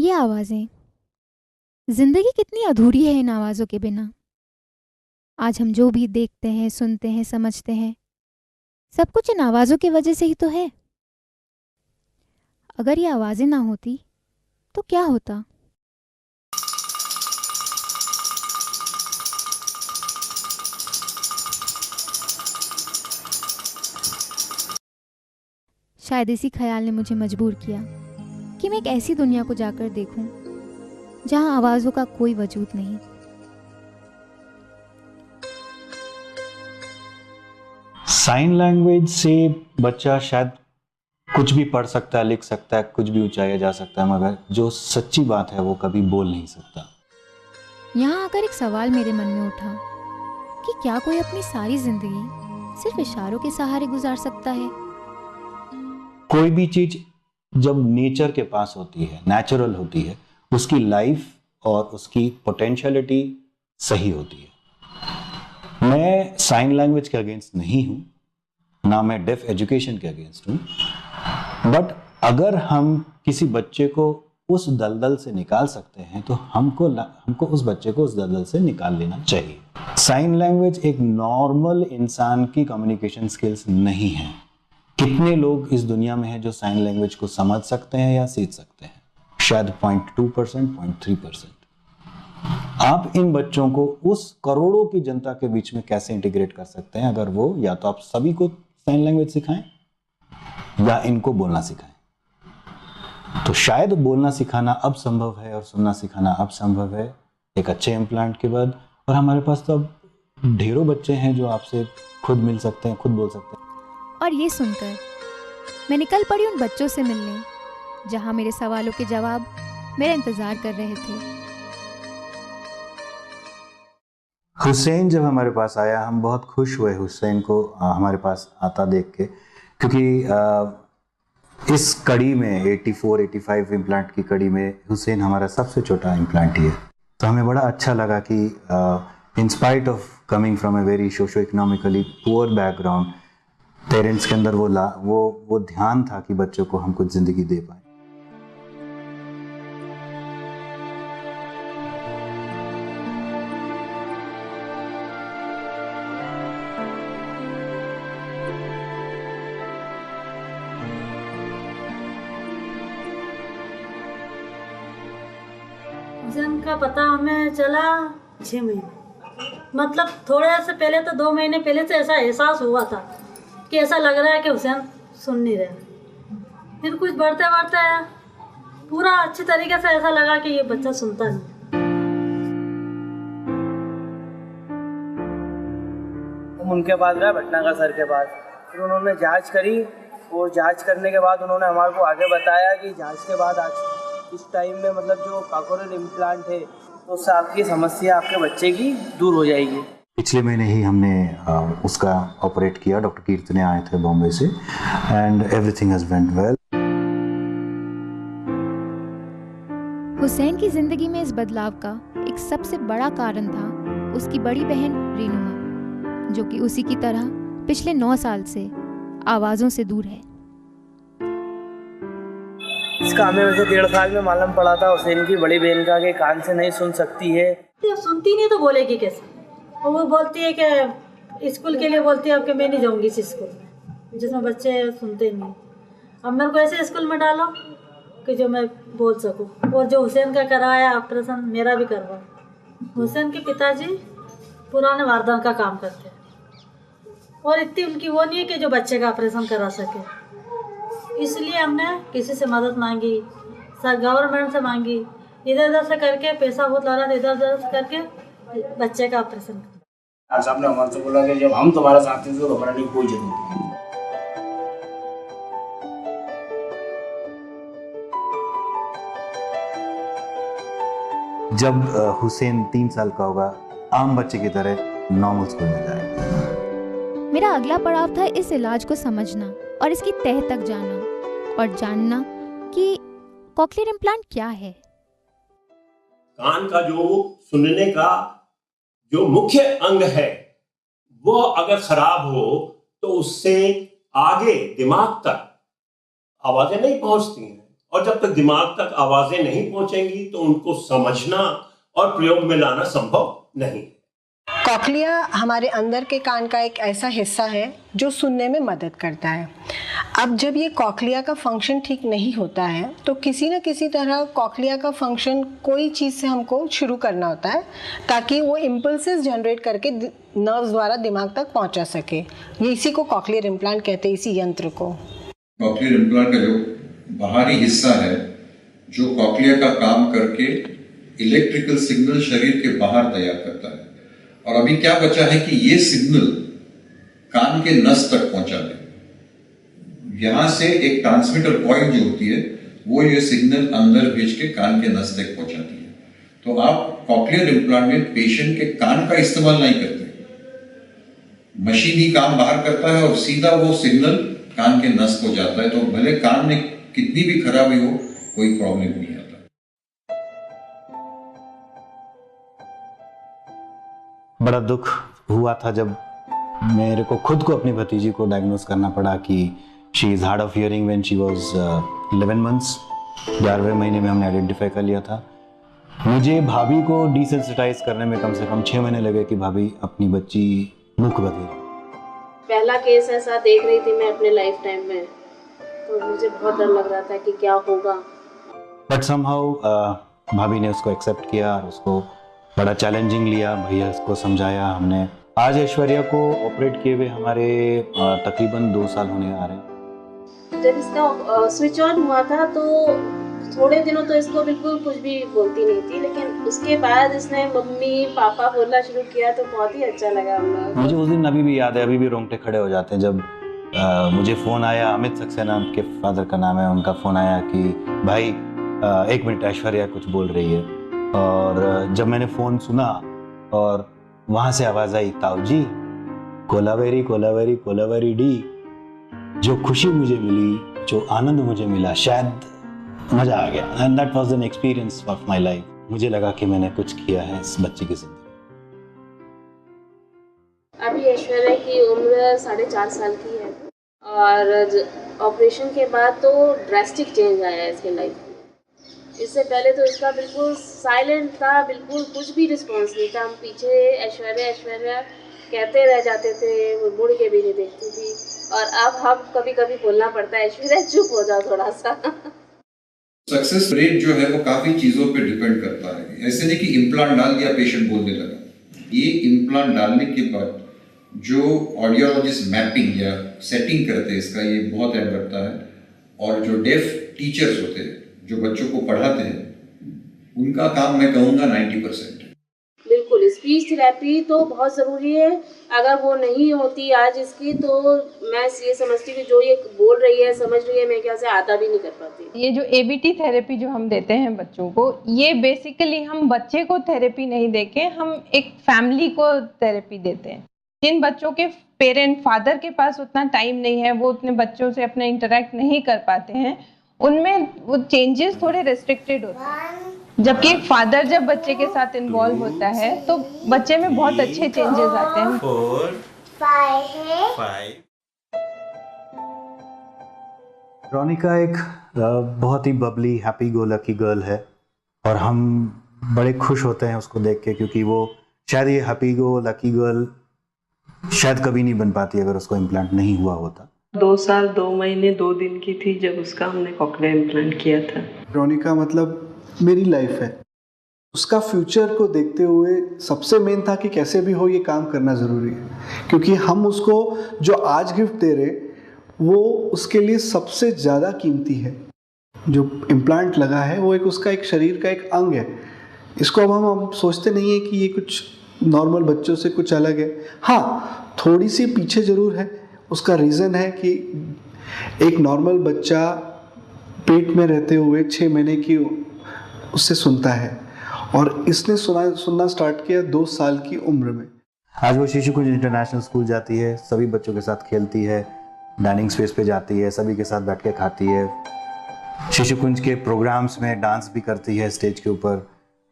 ये आवाज़ें, जिंदगी कितनी अधूरी है इन आवाज़ों के बिना। आज हम जो भी देखते हैं, सुनते हैं, समझते हैं, सब कुछ इन आवाज़ों की वजह से ही तो है। अगर ये आवाज़ें ना होती तो क्या होता? शायद इसी ख्याल ने मुझे मजबूर किया कि मैं एक ऐसी दुनिया को जाकर देखूं जहां आवाज़ों का कोई वजूद नहीं। साइन लैंग्वेज से बच्चा शायद कुछ भी पढ़ सकता है, लिख सकता है, कुछ भी उचाया जा सकता है, मगर जो सच्ची बात है वो कभी बोल नहीं सकता। यहाँ आकर एक सवाल मेरे मन में उठा कि क्या कोई अपनी सारी जिंदगी सिर्फ इशारों के सहारे गुजार सकता है? कोई भी चीज जब नेचर के पास होती है, नेचुरल होती है, उसकी लाइफ और उसकी पोटेंशियलिटी सही होती है। मैं साइन लैंग्वेज के अगेंस्ट नहीं हूं, ना मैं डेफ एजुकेशन के अगेंस्ट हूं, बट अगर हम किसी बच्चे को उस दलदल से निकाल सकते हैं तो हमको उस बच्चे को उस दलदल से निकाल लेना चाहिए। साइन लैंग्वेज एक नॉर्मल इंसान की कम्युनिकेशन स्किल्स नहीं है। कितने लोग इस दुनिया में हैं जो साइन लैंग्वेज को समझ सकते हैं या सीख सकते हैं? शायद 0.2%, 0.3%। आप इन बच्चों को उस करोड़ों की जनता के बीच में कैसे इंटीग्रेट कर सकते हैं? अगर वो या तो आप सभी को साइन लैंग्वेज सिखाएं या इनको बोलना सिखाएं। तो शायद बोलना सिखाना अब संभव है और सुनना सिखाना अब संभव है एक अच्छे इम्प्लांट के बाद। और हमारे पास तो अब ढेरों बच्चे हैं जो आपसे खुद मिल सकते हैं, खुद बोल सकते हैं। और ये सुनकर मैं निकल पड़ी उन बच्चों से मिलने जहां मेरे सवालों के जवाब मेरा इंतजार कर रहे थे। हुसैन जब हमारे पास आया, हम बहुत खुश हुए हुसैन को हमारे पास आता देख के, क्योंकि इस कड़ी में 84-85 इम्प्लांट की कड़ी में हुसैन हमारा सबसे छोटा इम्प्लांट ही है। तो हमें बड़ा अच्छा लगा कि in spite of coming from a very socio economically poor background, parents के अंदर वो ध्यान था कि बच्चों को हम कुछ जिंदगी दे पाए। हुसैन का पता हमें चला 6 महीने, मतलब थोड़े से पहले तो 2 महीने पहले से ऐसा एहसास हुआ था कि ऐसा लग रहा है कि हुसैन सुन नहीं रहे। फिर कुछ बढ़ते बढ़ते पूरा अच्छी तरीके से ऐसा लगा कि ये बच्चा सुनता नहीं। हम उनके पास गए, भटनागर सर के पास। फिर उन्होंने जांच करी और जांच करने के बाद उन्होंने हमारे को आगे बताया कि जांच के बाद आज इस टाइम में मतलब जो कॉकोरल इम्प्लांट है तो उससे आपकी समस्या आपके बच्चे की दूर हो जाएगी। पिछले महीने ही हमने उसका ऑपरेट किया। डॉक्टर कीर्तने आए थे बॉम्बे से and everything has went well. Hussain की जिंदगी में इस बदलाव का एक सबसे बड़ा कारण था उसकी बड़ी बहन रीनुमा, जो कि उसी की तरह पिछले 9 साल से आवाज़ों से दूर है। इसका हमें वैसे 1.5 साल में मालूम पड़ा था हुसैन की बड़ी बहन का कि कान से नहीं सुन सकती है। जब सुनती नहीं तो बोलेगी कैसे? और वो बोलती है कि स्कूल के लिए बोलती है अब कि मैं नहीं जाऊँगी इस स्कूल में जिसमें बच्चे सुनते नहीं। अब मेरे को ऐसे स्कूल में डालो कि जो मैं बोल सकूं। और जो हुसैन का कराया ऑपरेशन मेरा भी करवा। हुसैन के पिताजी पुराने वारदान का काम करते हैं और इतनी उनकी वो नहीं है कि जो बच्चे का ऑपरेशन करा सके। इसलिए हमने किसी से मदद मांगी, सर गवर्नमेंट से मांगी, इधर उधर से करके पैसा बहुत लगा था, इधर उधर से करके बच्चे का ऑपरेशन। साहब ने हमारे से बोला कि जब हम तुम्हारा साथ हैं तो घबराने की कोई जरूरत नहीं। जब हुसैन 3 साल का होगा, आम बच्चे की तरह नॉर्मल स्कूल में जाएगा। मेरा अगला पड़ाव था इस इलाज को समझना और इसकी तह तक जाना और जानना कि कॉक्लियर इम्प्लांट क्या है। कान का जो सुनने का जो मुख्य अंग है वो अगर खराब हो तो उससे आगे दिमाग तक आवाजें नहीं पहुंचती हैं और जब तक दिमाग तक आवाजें नहीं पहुंचेंगी तो उनको समझना और प्रयोग में लाना संभव नहीं। कॉक्लिया हमारे अंदर के कान का एक ऐसा हिस्सा है जो सुनने में मदद करता है। अब जब ये कॉक्लिया का फंक्शन ठीक नहीं होता है तो किसी न किसी तरह कॉक्लिया का फंक्शन कोई चीज़ से हमको शुरू करना होता है ताकि वो इम्पल्सेस जनरेट करके नर्व्स द्वारा दिमाग तक पहुंचा सके। ये इसी को कॉक्लियर इम्प्लांट कहते हैं, इसी यंत्र को। कॉक्लियर इम्प्लांट का जो बाहरी हिस्सा है जो कॉक्लिया का काम करके इलेक्ट्रिकल सिग्नल शरीर के बाहर तैयार करता है, और अभी क्या बचा है कि ये सिग्नल कान के नस तक पहुंचा दे। यहां से एक ट्रांसमीटर कॉइल जो होती है वो ये सिग्नल अंदर भेज के कान के नस तक पहुंचाती है। तो आप कॉक्लियर इम्प्लांट में पेशेंट के कान का इस्तेमाल नहीं करते, मशीन ही काम बाहर करता है और सीधा वो सिग्नल कान के नस को जाता है। तो भले कान में कितनी भी खराबी हो कोई प्रॉब्लम नहीं आता। बड़ा दुख हुआ था जब मेरे को खुद को अपनी भतीजी को डायग्नोज करना पड़ा कि she is hard of hearing when she was 11 months. 11वें महीने में हमने आइडेंटिफाई कर लिया था। मुझे भाभी को डिसेंसिटाइज करने में कम से कम 6 महीने लगे कि भाभी अपनी बच्ची मूक बधिर। पहला केस ऐसा देख रही थी मैं अपने लाइफ टाइम में, तो मुझे बहुत डर लग रहा था कि क्या होगा। बट समहाउ भाभी ने उसको एक्सेप्ट किया और उसको बड़ा चैलेंजिंग लिया। भैया इसको समझाया हमने। आज ऐश्वर्या को ऑपरेट किए हुए हमारे तकरीबन 2 साल होने आ रहे हैं। जब इसका स्विच ऑन हुआ था तो थोड़े दिनों तो इसको बिल्कुल कुछ भी बोलती नहीं थी, लेकिन उसके बाद इसने मम्मी पापा बोलना शुरू किया तो बहुत ही अच्छा लगा हम लोग। मुझे उस दिन अभी भी याद है, अभी भी रोंगटे खड़े हो जाते हैं जब मुझे फ़ोन आया। अमित सक्सेना उनके फादर का नाम है, उनका फ़ोन आया कि भाई 1 मिनट ऐश्वर्या कुछ बोल रही है। और जब मैंने फ़ोन सुना और वहाँ से आवाज़ आई ताऊजी कोलावेरी कोलावेरी कोलावेरी डी, जो खुशी मुझे मिली, जो आनंद मुझे मिला, शायद मज़ा आ गया। And that was an experience of my life. मुझे लगा कि मैंने कुछ किया है इस बच्चे की जिंदगी। अभी ऐश्वर्या की उम्र 4.5 साल की है और ऑपरेशन के बाद तो ड्रास्टिक चेंज आया है इसके लाइफ में। इससे पहले तो इसका बिल्कुल साइलेंट था, बिल्कुल कुछ भी रिस्पॉन्स नहीं था। हम पीछे ऐश्वर्या ऐश्वर्या कहते रह जाते थे, वो मुड़ के भी नहीं देखती थी। और अब हम कभी कभी बोलना पड़ता है ऐश्वर्या चुप हो जाओ थोड़ा सा। सक्सेस रेट जो है वो काफी चीजों पे डिपेंड करता है। ऐसे नहीं कि इम्प्लांट डाल दिया पेशेंट बोलने लगा। ये इम्प्लांट डालने के बाद जो ऑडियोलॉजिस्ट मैपिंग या सेटिंग करते हैं इसका, ये बहुत अहम रखता है। और जो डेफ टीचर्स होते हैं जो बच्चों को पढ़ाते हैं, उनका काम मैं कहूँगा 90%। बिल्कुल, स्पीच थेरेपी तो बहुत ज़रूरी है। अगर वो नहीं होती आज इसकी तो मैं ये समझती हूँ कि जो ये बोल रही है समझ रही है, मैं क्या से आधा भी नहीं कर पाती। ये जो ABT थेरेपी जो हम देते हैं बच्चों को, ये बेसिकली हम बच्चे को थेरेपी नहीं देके हम एक फैमिली को थेरेपी देते हैं। जिन बच्चों के पेरेंट फादर के पास उतना टाइम नहीं है, वो उतने बच्चों से अपने इंटरेक्ट नहीं कर पाते हैं, उनमें वो चेंजेस थोड़े रेस्ट्रिक्टेड होते हैं। जबकि फादर जब बच्चे के साथ इन्वॉल्व होता है तो बच्चे में बहुत अच्छे चेंजेस आते हैं। 4 5 रोनिका एक बहुत ही bubbly happy go lucky girl है और हम बड़े खुश होते हैं उसको देख के, क्योंकि वो शायद ये हैप्पी गो लकी गर्ल शायद कभी नहीं बन पाती अगर उसको इम्प्लांट नहीं हुआ होता। 2 साल 2 महीने 2 दिन की थी जब उसका हमने कॉक्लियर इम्प्लांट किया था। रोनिका मतलब मेरी लाइफ है। उसका फ्यूचर को देखते हुए सबसे मेन था कि कैसे भी हो ये काम करना ज़रूरी है, क्योंकि हम उसको जो आज गिफ्ट दे रहे वो उसके लिए सबसे ज़्यादा कीमती है। जो इम्प्लांट लगा है वो एक उसका एक शरीर का एक अंग है। इसको अब हम सोचते नहीं है कि ये कुछ नॉर्मल बच्चों से कुछ अलग है। हाँ, थोड़ी सी पीछे ज़रूर है। उसका रीज़न है कि एक नॉर्मल बच्चा पेट में रहते हुए 6 महीने की उससे सुनता है और इसने सुनना स्टार्ट किया 2 साल की उम्र में। आज वो शिशु कुंज इंटरनेशनल स्कूल जाती है, सभी बच्चों के साथ खेलती है, डाइनिंग स्पेस पे जाती है, सभी के साथ बैठ के खाती है, शिशु कुंज के प्रोग्राम्स में डांस भी करती है, स्टेज के ऊपर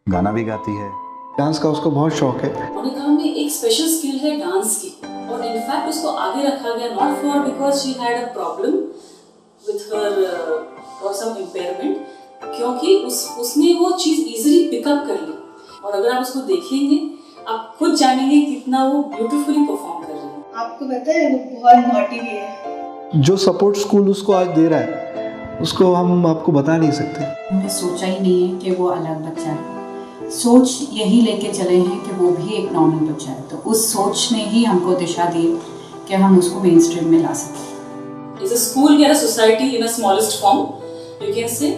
गाना भी गाती है। डांस का उसको बहुत शौक है। मोनिका में एक स्पेशल स्किल है डांस की, और इनफैक्ट उसको आगे रखा गया not for because she had a problem with her और सम इम्पेयरमेंट, क्योंकि उसने वो चीज़ इजीली पिकअप कर ली। और अगर आप उसको देखेंगे आप खुद जानेंगे कितना वो ब्यूटीफुली परफॉर्म कर रही है। आपको पता है वो बहुत नॉटी भी है। जो सपोर्ट स्कूल उसको आज दे रहा है उसको हम आपको बता नहीं सकते। हमने सोचा ही नहीं है कि वो अलग बच्चा है, सोच यही लेके चले हैं कि वो भी एक नॉर्मल बच्चा है। तो उस सोच ने ही हमको दिशा दी कि हम उसको मेन स्ट्रीम में ला सकें। Is a school we are a society in a smallest form you can say.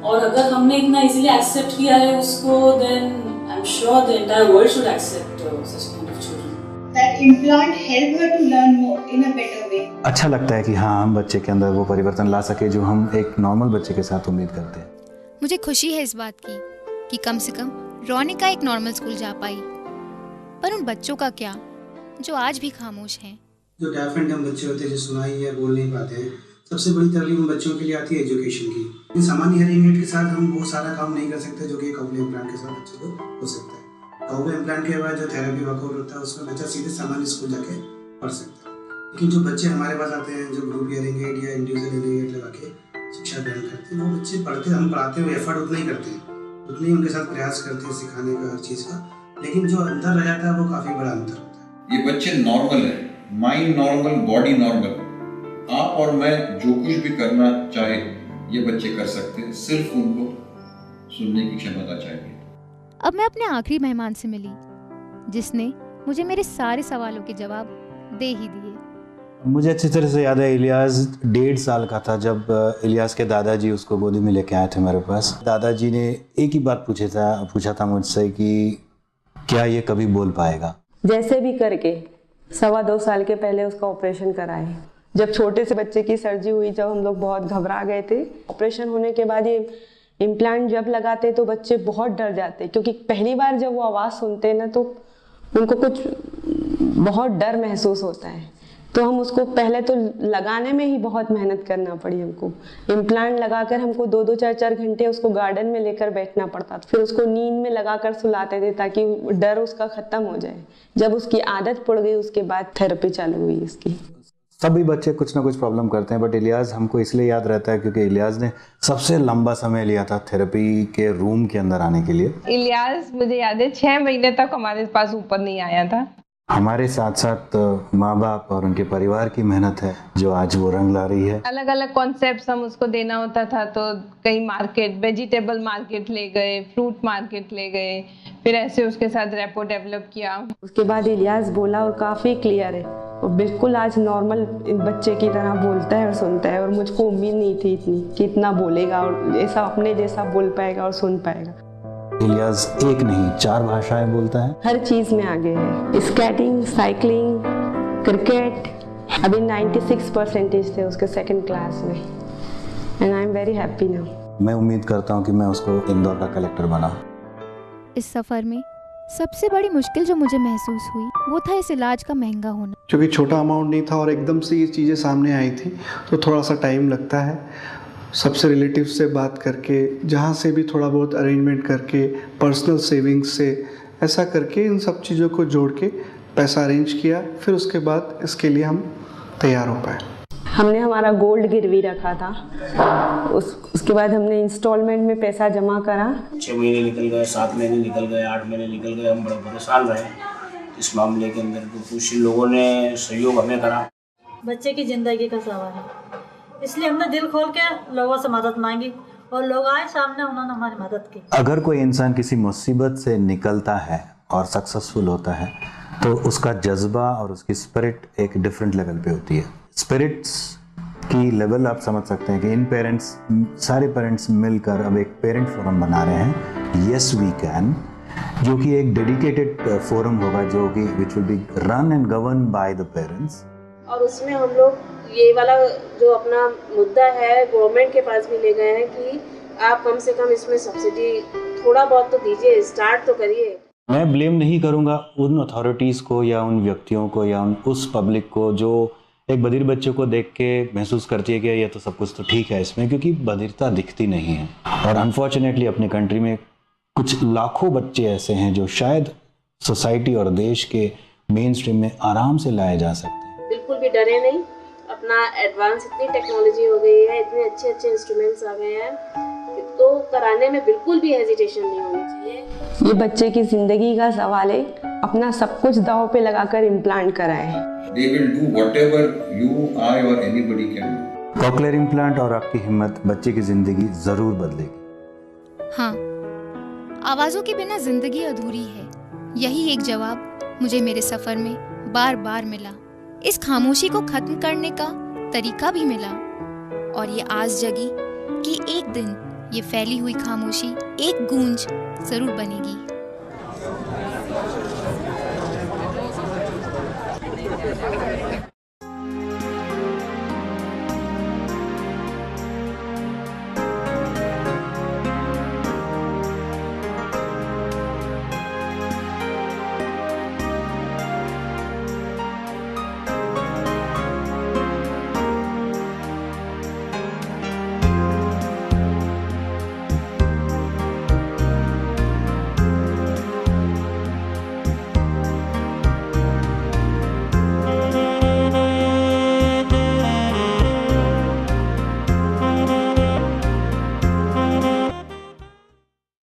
और अगर हमने इतना इजीली एक्सेप्ट किया है उसको, then I am sure the entire world should accept such kind of children. That implant helped her to learn more in a better way. अच्छा लगता है कि हाँ, हम बच्चे के अंदर वो परिवर्तन ला सके जो हम एक नॉर्मल बच्चे के साथ उम्मीद करते हैं। मुझे खुशी है इस बात की कि कम से कम रोनिका एक नॉर्मल स्कूल जा पाई। पर उन बच्चों का क्या जो आज भी खामोश हैं? जो डेफ एंड डम बच्चे होते हैं, जो सुनाई या बोल नहीं पाते हैं, सबसे बड़ी तकलीफ उन बच्चों के लिए आती है एजुकेशन की। सामान्य हेयरिंग एड के साथ हम वो सारा काम नहीं कर सकते जो कि कॉक्लियर इम्प्लांट के साथ बच्चे को हो सकता है। कॉक्लियर इम्प्लांट के बाद जो थेरेपी वर्कआउट होता है उसमें बच्चा सीधे सामान्य स्कूल जाके पढ़ सकता है। लेकिन जो बच्चे हमारे पास आते हैं जो ग्रुप हियरिंग एड या इंडिविजुअल हियरिंग एड लगा के शिक्षा ग्रहण करते हैं, वो बच्चे पढ़ते, हम पढ़ाते हुए एफर्ट उतना ही करते हैं, उतने ही उनके साथ प्रयास करते हैं सिखाने का हर चीज़ का, लेकिन जो अंतर रह जाता है वो काफ़ी बड़ा अंतर होता है। ये बच्चे नॉर्मल है, माइंड नॉर्मल, बॉडी नॉर्मल। आप और मैं जो कुछ भी करना चाहे ये बच्चे कर सकते हैं, सिर्फ उनको सुनने की क्षमता चाहिए। अब मैं अपने आखिरी मेहमान से मिली जिसने मुझे मेरे सारे सवालों के जवाब दे ही दिए। मुझे अच्छी तरह से याद है, इलियास 1.5 साल का था जब इलियास के दादाजी उसको गोदी में लेके आए थे मेरे पास। दादाजी ने एक ही बात पूछा था मुझसे कि क्या ये कभी बोल पाएगा। जैसे भी करके 2.25 साल के पहले उसका ऑपरेशन कराए। जब छोटे से बच्चे की सर्जरी हुई, जब हम लोग बहुत घबरा गए थे, ऑपरेशन होने के बाद ये इम्प्लांट जब लगाते तो बच्चे बहुत डर जाते, क्योंकि पहली बार जब वो आवाज़ सुनते हैं ना तो उनको कुछ बहुत डर महसूस होता है। तो हम उसको पहले तो लगाने में ही बहुत मेहनत करना पड़ी हमको। इम्प्लांट लगाकर हमको 2-2, 4-4 घंटे उसको गार्डन में लेकर बैठना पड़ता था। फिर उसको नींद में लगाकर सुलाते थे ताकि डर उसका ख़त्म हो जाए। जब उसकी आदत पड़ गई उसके बाद थेरेपी चालू हुई इसकी। सभी बच्चे कुछ ना कुछ प्रॉब्लम करते हैं, बट इलियास हमको इसलिए याद रहता है क्योंकि इलियास ने सबसे लंबा समय लिया था थेरेपी के रूम के अंदर आने के लिए। इलियास मुझे याद है 6 महीने तक हमारे पास ऊपर नहीं आया था। हमारे साथ साथ माँ बाप और उनके परिवार की मेहनत है जो आज वो रंग ला रही है। अलग अलग कॉन्सेप्ट्स हम उसको देना होता था, तो कई मार्केट, वेजिटेबल मार्केट ले गए, फ्रूट मार्केट ले गए, फिर ऐसे उसके साथ रेपो डेवलप किया। उसके बाद इलियास बोला और काफ़ी क्लियर है और बिल्कुल आज नॉर्मल बच्चे की तरह बोलता है और सुनता है। और मुझको उम्मीद नहीं थी इतनी कि इतना बोलेगा और ऐसा अपने जैसा बोल पाएगा और सुन पाएगा। इलियास 1 नहीं 4 भाषाएं बोलता है। हर चीज़ में आगे है, स्केटिंग, साइकिलिंग, क्रिकेट। अभी 96% थे उसके 2nd क्लास में, and I am very happy now. मैं उम्मीद करता हूँ कि मैं उसको इंदौर का कलेक्टर बना। इस सफ़र में सबसे बड़ी मुश्किल जो मुझे महसूस हुई वो था इस इलाज का महंगा होना। क्योंकि छोटा अमाउंट नहीं था और एकदम से ये चीज़ें सामने आई थी तो थोड़ा सा टाइम लगता है। सबसे रिलेटिव से बात करके, जहाँ से भी थोड़ा बहुत अरेंजमेंट करके, पर्सनल सेविंग्स से, ऐसा करके इन सब चीज़ों को जोड़ के पैसा अरेंज किया। फिर उसके बाद इसके लिए हम तैयार हो पाए। हमने हमारा गोल्ड गिरवी रखा था, उसके बाद हमने इंस्टॉलमेंट में पैसा जमा करा। 6 महीने निकल गए, 7 महीने निकल गए, 8 महीने निकल गए। हम बड़े परेशान रहे इस मामले के अंदर। तो कुछ लोगों ने सहयोग हमें करा। बच्चे की ज़िंदगी का सवाल है, इसलिए हमने दिल खोल के लोगों से मदद मांगी और लोग आए सामने, उन्होंने हमारी मदद की। अगर कोई इंसान किसी मुसीबत से निकलता है और सक्सेसफुल होता है तो उसका जज्बा और उसकी स्पिरिट एक डिफरेंट लेवल पे होती है। स्पिरिट्स की लेवल आप समझ सकते हैं कि सारे पेरेंट्स मिलकर अब एक पेरेंट फोरम बना रहे हैं, यस वी कैन, जो कि एक डेडिकेटेड फोरम होगा जो कि which will be run and govern by the parents. और उसमें हम लोग ये वाला जो अपना मुद्दा है गवर्नमेंट के पास भी ले गए हैं कि आप कम से कम इसमें सब्सिडी थोड़ा बहुत तो दीजिए, स्टार्ट तो करिए। मैं ब्लेम नहीं करूंगा उन अथॉरिटीज़ को या उन व्यक्तियों को या उस पब्लिक को जो एक बधिर बच्चे को देख के महसूस करती है कि ये तो सब कुछ तो ठीक है इसमें, क्योंकि बधिरता दिखती नहीं है। और अनफॉर्चुनेटली अपने कंट्री में कुछ लाखों बच्चे ऐसे हैं जो शायद सोसाइटी और देश के मेन स्ट्रीम में आराम से लाए जा सकते हैं। बिल्कुल भी डरे नहीं, अपना एडवांस इतनी टेक्नोलॉजी हो गई है, इतने अच्छे अच्छे इंस्ट्रूमेंट्स आ गए हैं, तो कराने में बिल्कुल भी हेजिटेशन नहीं होनी चाहिए। ये बच्चे की ज़िंदगी का सवाल है, अपना सब कुछ दांव पे लगाकर इम्प्लांट कराएं। They will do whatever you, I or anybody can do. Cochlear implant और आपकी हिम्मत बच्चे की जिंदगी जरूर बदलेगी। हाँ, आवाज़ों के बिना जिंदगी अधूरी है। यही एक जवाब मुझे मेरे सफ़र में बार बार मिला। इस खामोशी को ख़त्म करने का तरीका भी मिला और ये आस जगी कि एक दिन ये फैली हुई खामोशी एक गूंज ज़रूर बनेगी।